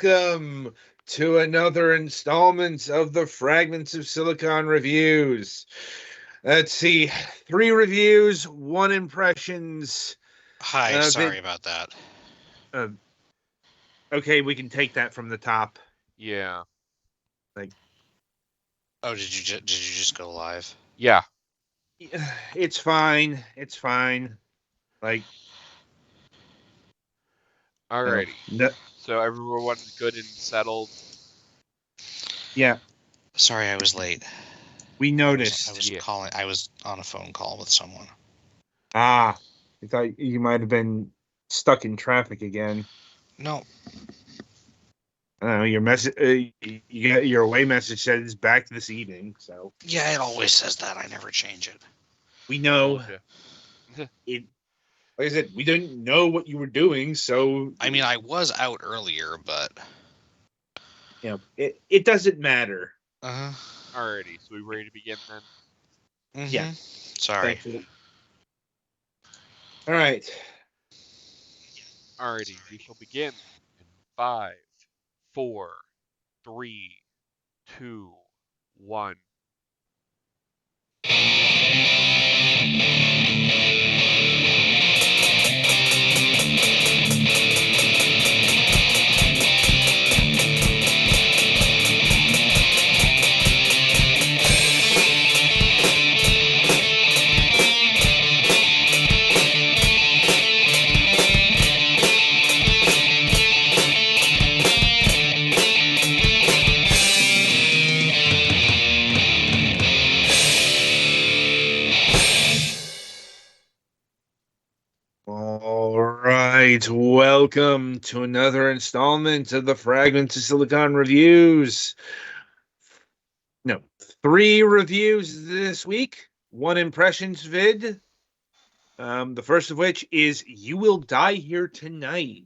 welcome to another installment of the Fragments of Silicon reviews. Let's see, 3 reviews, 1 impressions. Hi, sorry about that. Uh, okay, we can take that from the top. Yeah. Like, Oh, did you just go live? Yeah. it's fine. It's fine. Like, Alrighty. no, So everyone's good and settled. yeah, Sorry, I was late. we I noticed. was Yeah. calling. I was on a phone call with someone. I thought you might have been stuck in traffic again. No, I don't know, your message, you get your away message says back this evening, so yeah, it always says that. I never change it. we know Gotcha. it. Like I said, we didn't know what you were doing, so I mean, I was out earlier, but it doesn't matter. uh, Alrighty. So we ready to begin then? Yeah. Sorry. Thankfully. All right. Alrighty. We shall begin in 5, 4, 3, 2, 1. All right. Welcome to another installment of the Fragments of Silicon reviews. No, 3 reviews this week. 1 impressions vid. The first of which is "You Will Die Here Tonight."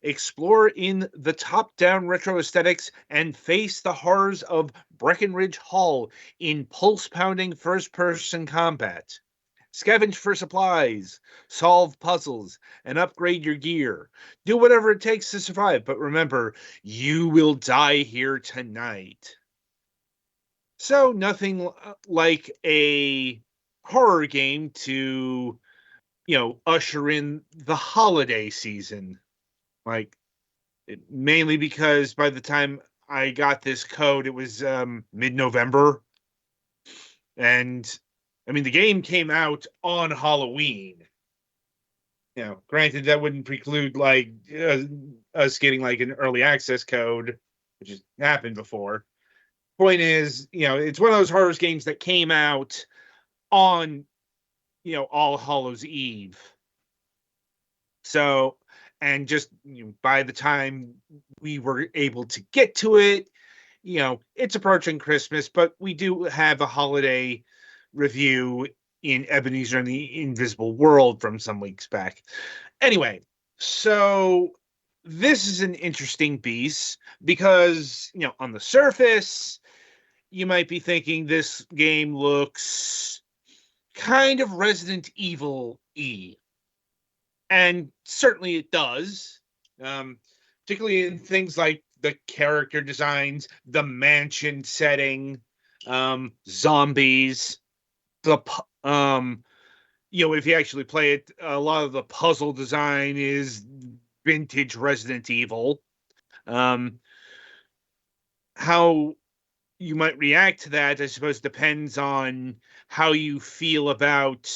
Explore in the top-down retro aesthetics and face the horrors of Breckenridge Hall in pulse-pounding first-person combat. Scavenge for supplies, solve puzzles, and upgrade your gear. Do whatever it takes to survive, but remember, you will die here tonight. So nothing like a horror game to, usher in the holiday season. Like, mainly because by the time I got this code, it was mid-November. And, I mean, the game came out on Halloween. Granted, that wouldn't preclude, like, us getting, like, an early access code, which has happened before. Point is, it's one of those horror games that came out on, All Hallows Eve. So, and just by the time we were able to get to it, it's approaching Christmas, but we do have a holiday review in Ebenezer and the Invisible World from some weeks back. Anyway, so this is an interesting beast because, on the surface, you might be thinking this game looks kind of Resident Evil-y. And certainly it does, particularly in things like the character designs, the mansion setting, zombies, if you actually play it, a lot of the puzzle design is vintage Resident Evil. How you might react to that, I suppose, depends on how you feel about,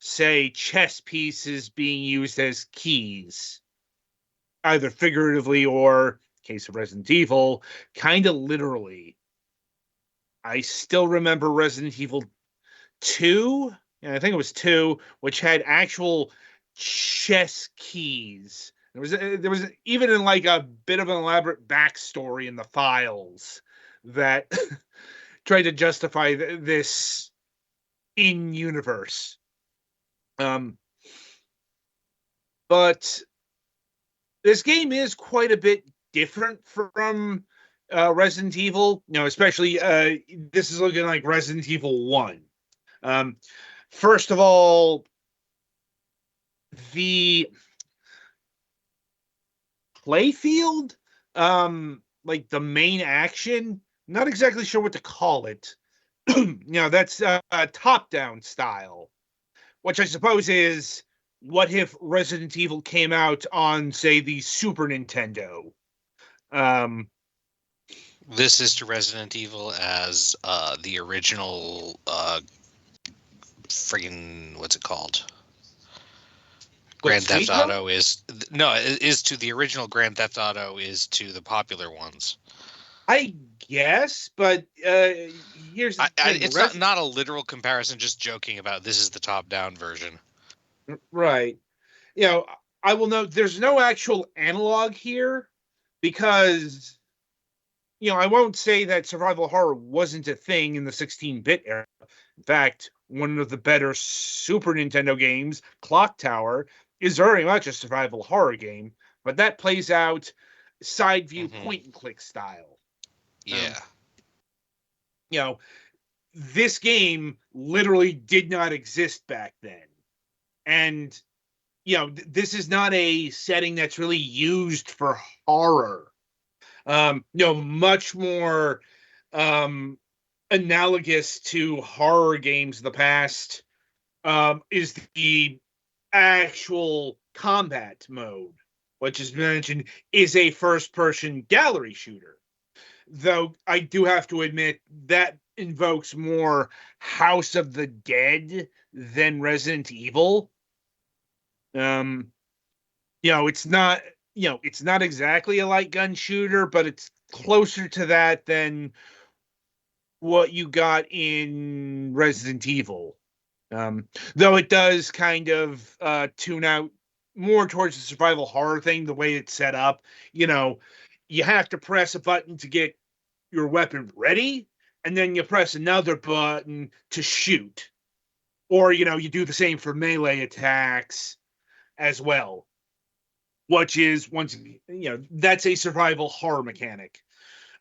say, chess pieces being used as keys, either figuratively or, case of Resident Evil, kind of literally. I still remember Resident Evil 2, and I think it was 2, which had actual chess keys. There was even in like a bit of an elaborate backstory in the files that tried to justify this in universe. But this game is quite a bit different from Resident Evil. Especially this is looking like Resident Evil 1. First of all, the playfield, like the main action. Not exactly sure what to call it. That's top-down style, which I suppose is what if Resident Evil came out on, say, the Super Nintendo. This is to Resident Evil as the original friggin' what's it called? Grand Theft Sweet Home? Auto is no, it is to the original Grand Theft Auto is to the popular ones. I guess, but here's the thing: it's not a literal comparison. Just joking about this is the top-down version. right. I will note there's no actual analog here because I won't say that survival horror wasn't a thing in the 16-bit era. In fact, one of the better Super Nintendo games, Clock Tower, is very much a survival horror game, but that plays out side view point and click style. Yeah. This game literally did not exist back then. And, this is not a setting that's really used for horror. Much more analogous to horror games of the past is the actual combat mode, which is mentioned is a first-person gallery shooter. Though I do have to admit that invokes more House of the Dead than Resident Evil. It's not it's not exactly a light gun shooter, but it's closer to that than what you got in Resident Evil. Though it does kind of tune out more towards the survival horror thing, the way it's set up. You have to press a button to get your weapon ready, and then you press another button to shoot. Or, you do the same for melee attacks as well, which is, that's a survival horror mechanic.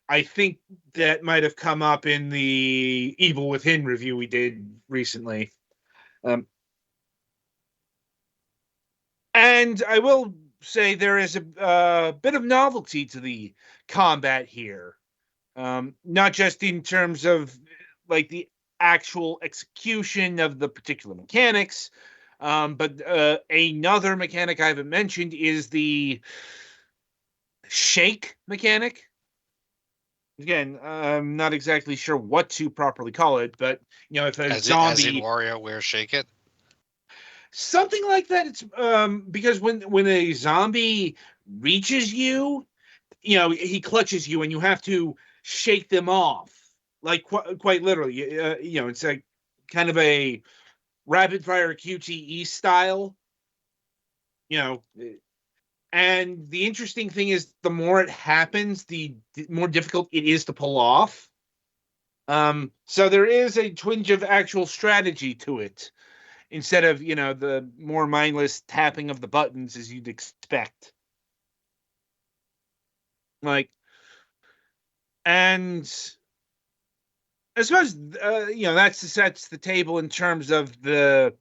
I think that might have come up in the Evil Within review we did recently. And I will say there is a bit of novelty to the combat here. Not just in terms of like the actual execution of the particular mechanics, but another mechanic I haven't mentioned is the shake mechanic. Again, I'm not exactly sure what to properly call it, but if a zombie, as in WarioWare Shake It, something like that. It's because when a zombie reaches you, he clutches you, and you have to shake them off, like quite literally. It's like kind of a rapid fire QTE style. And the interesting thing is, the more it happens, the more difficult it is to pull off. So there is a twinge of actual strategy to it, instead of the more mindless tapping of the buttons as you'd expect. And I suppose that sets the table in terms of the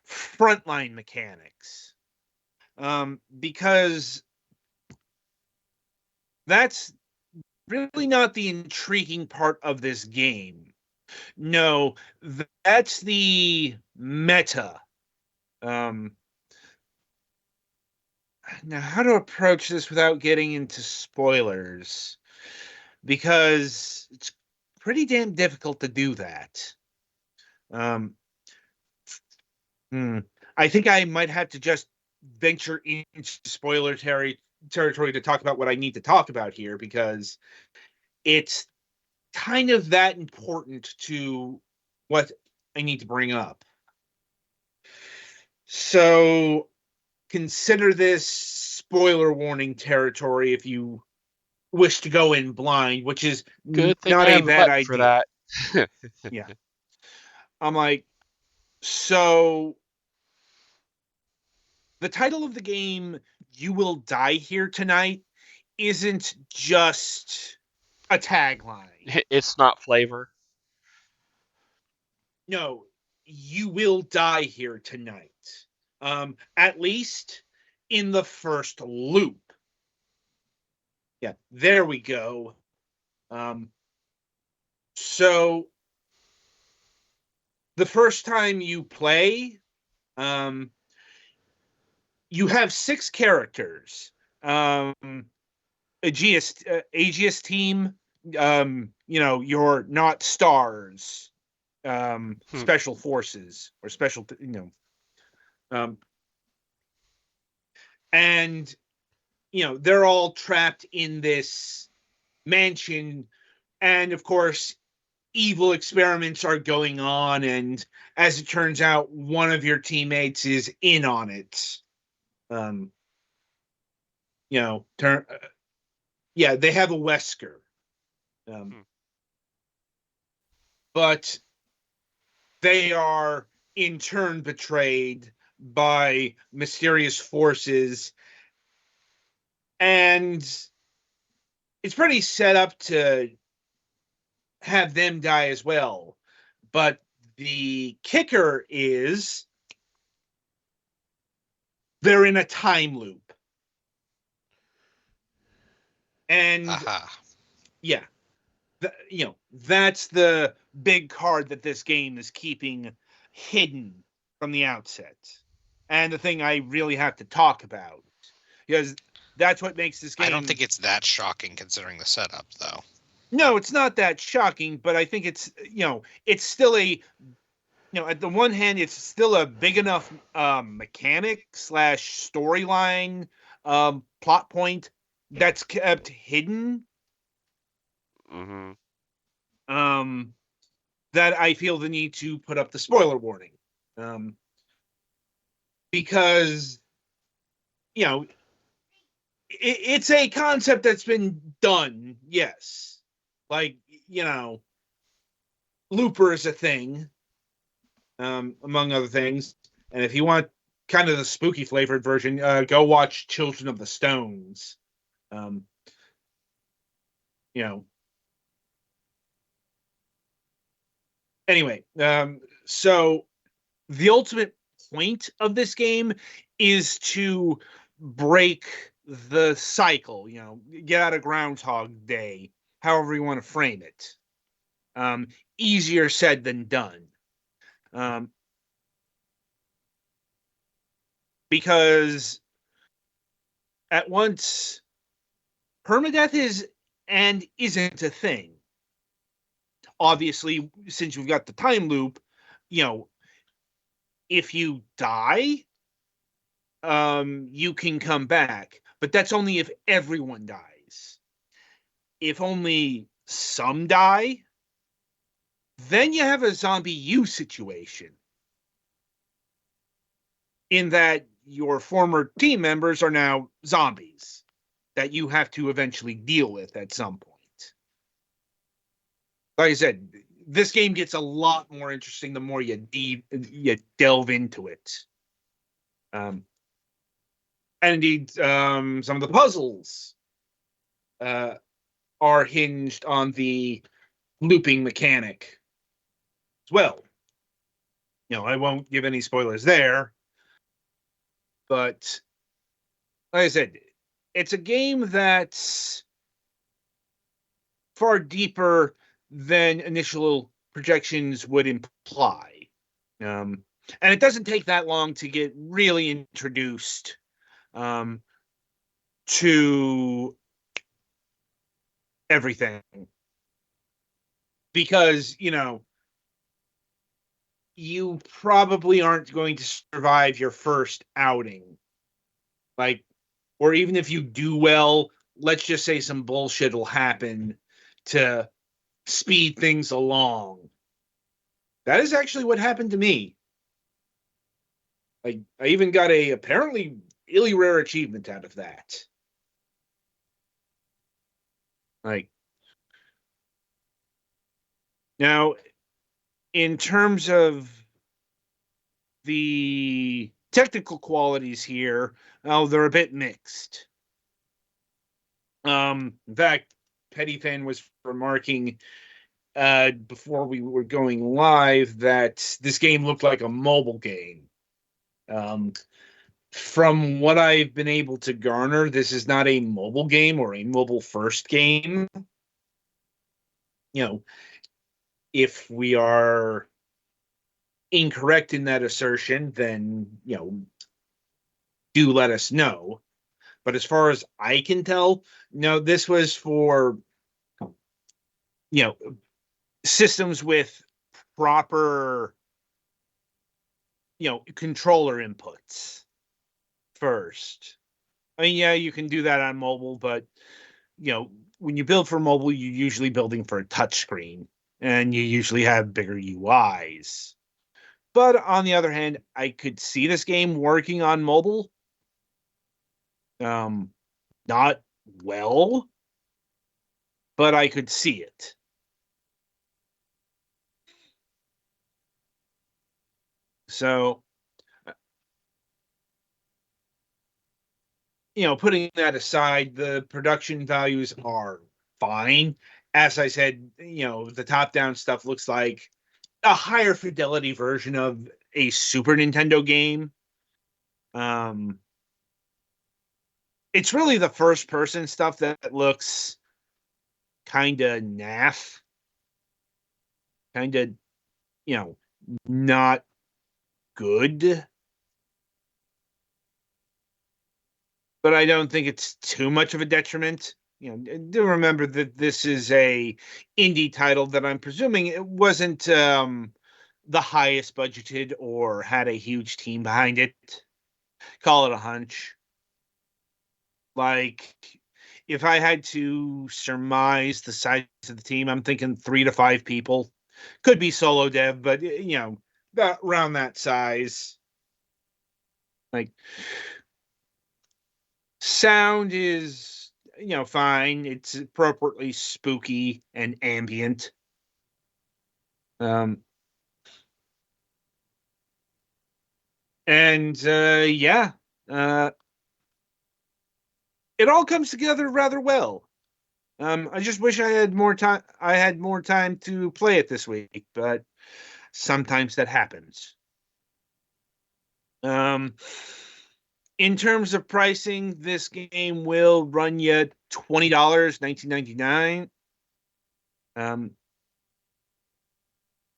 frontline mechanics, because that's really not the intriguing part of this game. No, that's the meta. Now, how to approach this without getting into spoilers, because it's pretty damn difficult to do that. I think I might have to just venture into spoiler territory to talk about what I need to talk about here, because it's kind of that important to what I need to bring up. So consider this spoiler warning territory if you wish to go in blind, which is Good thing not I a have a bad button for idea. that. Yeah. I'm like, so the title of the game, You Will Die Here Tonight, isn't just a tagline. It's not flavor. No, you will die here tonight. At least in the first loop. Yeah, there we go. So the first time you play, you have 6 characters. Aegis team, you're not stars, special forces or special, and they're all trapped in this mansion, and of course evil experiments are going on, and as it turns out one of your teammates is in on it. They have a Wesker, but they are in turn betrayed by mysterious forces, and it's pretty set up to have them die as well. But the kicker is they're in a time loop. And yeah, that's the big card that this game is keeping hidden from the outset. And the thing I really have to talk about, because that's what makes this game. I don't think it's that shocking considering the setup, though. No, it's not that shocking, but I think it's, it's still at the one hand, it's still a big enough mechanic / storyline plot point that's kept hidden. That I feel the need to put up the spoiler warning. Because, it's a concept that's been done, yes. Like, Looper is a thing, among other things. And if you want kind of the spooky flavored version, go watch Children of the Stones. Anyway, so the ultimate point of this game is to break the cycle, get out of Groundhog Day, however you want to frame it. Easier said than done. Because at once, permadeath is and isn't a thing. Obviously, since you've got the time loop, if you die, you can come back, but that's only if everyone dies. If only some die, then you have a zombie you situation. In that your former team members are now zombies that you have to eventually deal with at some point. Like I said, this game gets a lot more interesting the more you delve into it. And indeed, some of the puzzles are hinged on the looping mechanic as well. I won't give any spoilers there, but like I said, it's a game that's far deeper than initial projections would imply. And it doesn't take that long to get really introduced to everything. Because, you probably aren't going to survive your first outing. Or even if you do well, let's just say some bullshit will happen to speed things along. That is actually what happened to me. I even got a apparently really rare achievement out of that. Now, in terms of the technical qualities here, they're a bit mixed. In fact, Petty Fan was remarking before we were going live that this game looked like a mobile game. from what I've been able to garner, this is not a mobile game or a mobile first game. You know, if we are incorrect in that assertion, then, do let us know. But as far as I can tell, no, this was for, systems with proper, controller inputs first. I mean, yeah, you can do that on mobile, but, when you build for mobile, you're usually building for a touchscreen and you usually have bigger UIs. But on the other hand, I could see this game working on mobile. Not well, but I could see it. So, putting that aside, the production values are fine. As I said, the top-down stuff looks like a higher fidelity version of a Super Nintendo game. It's really the first-person stuff that looks kind of naff, kind of, not good. But I don't think it's too much of a detriment. Do remember that this is a indie title that I'm presuming it wasn't the highest budgeted or had a huge team behind it. Call it a hunch. Like, if I had to surmise the size of the team, I'm thinking 3 to 5 people. Could be solo dev, but about around that size. Like, sound is, fine. It's appropriately spooky and ambient. And yeah, it all comes together rather well. I just wish I had more time. I had more time to play it this week, but sometimes that happens. In terms of pricing, this game will run you $20, $19.99.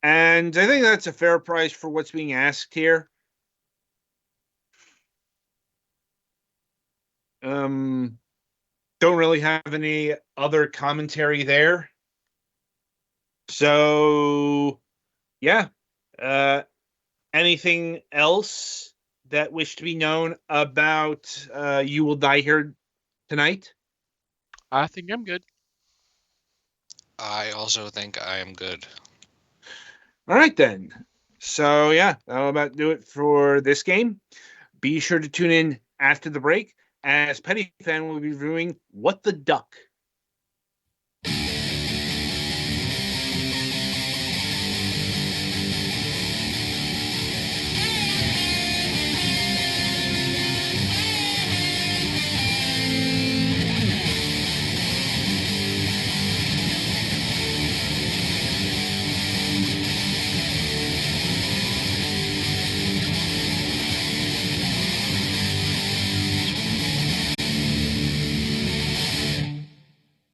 And I think that's a fair price for what's being asked here. Don't really have any other commentary there. So, yeah. Anything else that wish to be known about You Will Die Here tonight? I think I'm good. I also think I am good. All right, then. So, yeah, that'll about do it for this game. Be sure to tune in after the break, as Petty Fan will be reviewing What the Duck.